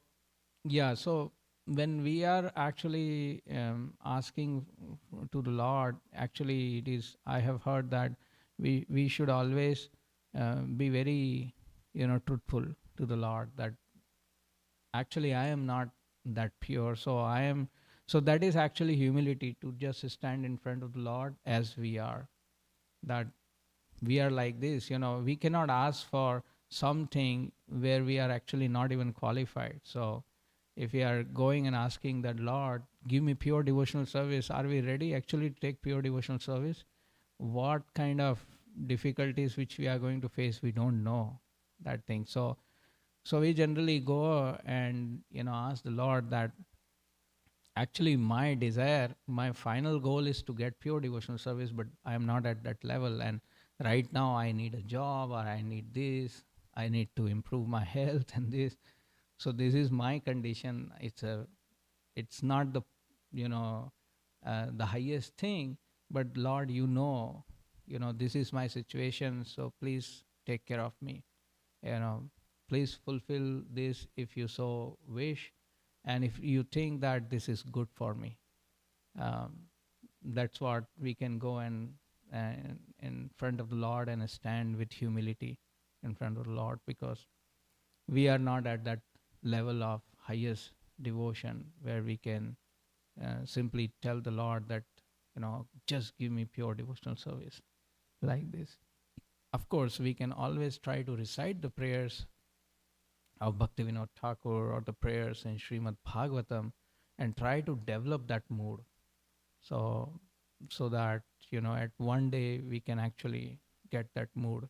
when we are actually asking to the Lord, actually it is, I have heard that we should always be very, truthful to the Lord, that actually I am not that pure. So that is actually humility, to just stand in front of the Lord as we are. That we are like this, we cannot ask for something where we are actually not even qualified. So if we are going and asking that, Lord, give me pure devotional service, are we ready actually to take pure devotional service? What kind of difficulties which we are going to face, we don't know that thing. So we generally go and ask the Lord that actually my desire, my final goal is to get pure devotional service, but I am not at that level. And right now I need a job, or I need this, I need to improve my health and this. So this is my condition. It's not the the highest thing, but Lord, this is my situation, so please take care of me. Please fulfill this if you so wish, and if you think that this is good for me. That's what we can go and in front of the Lord and stand with humility in front of the Lord, because we are not at that level of highest devotion where we can simply tell the Lord that, just give me pure devotional service like this. Of course, we can always try to recite the prayers of Bhaktivinoda Thakur or the prayers in Srimad Bhagavatam and try to develop that mood. So that, at one day we can actually get that mood.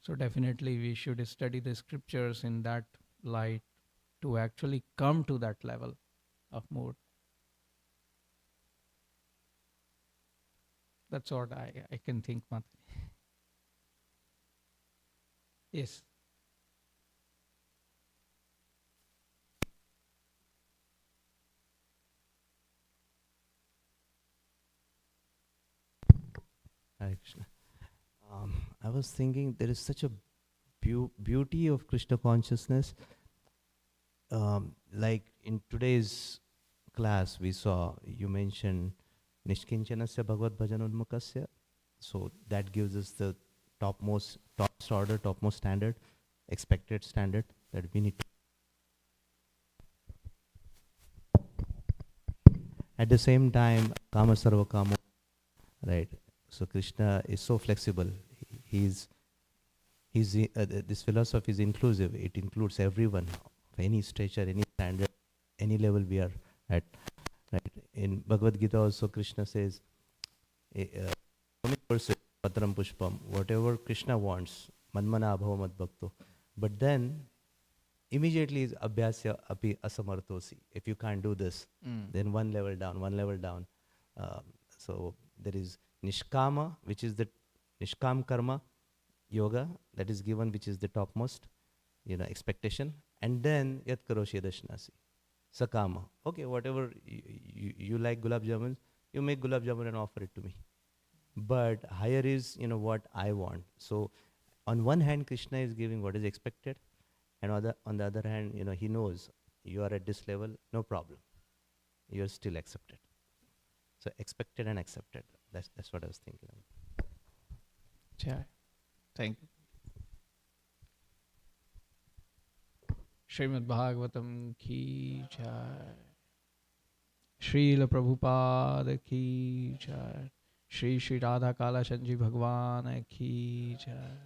So definitely we should study the scriptures in that light to actually come to that level of mood. That's what I can think, Mataji. Yes. Hare Krishna. I was thinking there is such a beauty of Krishna consciousness. Like in today's class, we saw you mentioned Nishkinchanasya Bhagavad Bhajan Unmukasya. So that gives us the topmost standard, expected standard that we need to. At the same time, Kama Sarva Kamo, right? So Krishna is so flexible. This philosophy is inclusive. It includes everyone of any stature, any standard, any level we are at. Right? In Bhagavad Gita also Krishna says, Patram Pushpam, whatever Krishna wants, Manmana Abhava Mad Bhakto. But then immediately is Abhyasya Api Asamartosi. If you can't do this, then one level down. So there is Nishkama, which is the Nishkam Karma Yoga, that is given, which is the topmost, expectation. And then Yat Karoshi Dashnasi. Sakama. Okay, whatever you like gulab jamun, you make gulab jamun and offer it to me. But higher is, what I want. So on one hand, Krishna is giving what is expected, and on the other hand, he knows you are at this level, no problem. You are still accepted. So expected and accepted. That's what I was thinking of. Sure. Thank you. Srimad Bhagavatam ki jai. Srila Prabhupada ki jai. Shri Shri Radha Kala Chanji Bhagwan ki jai.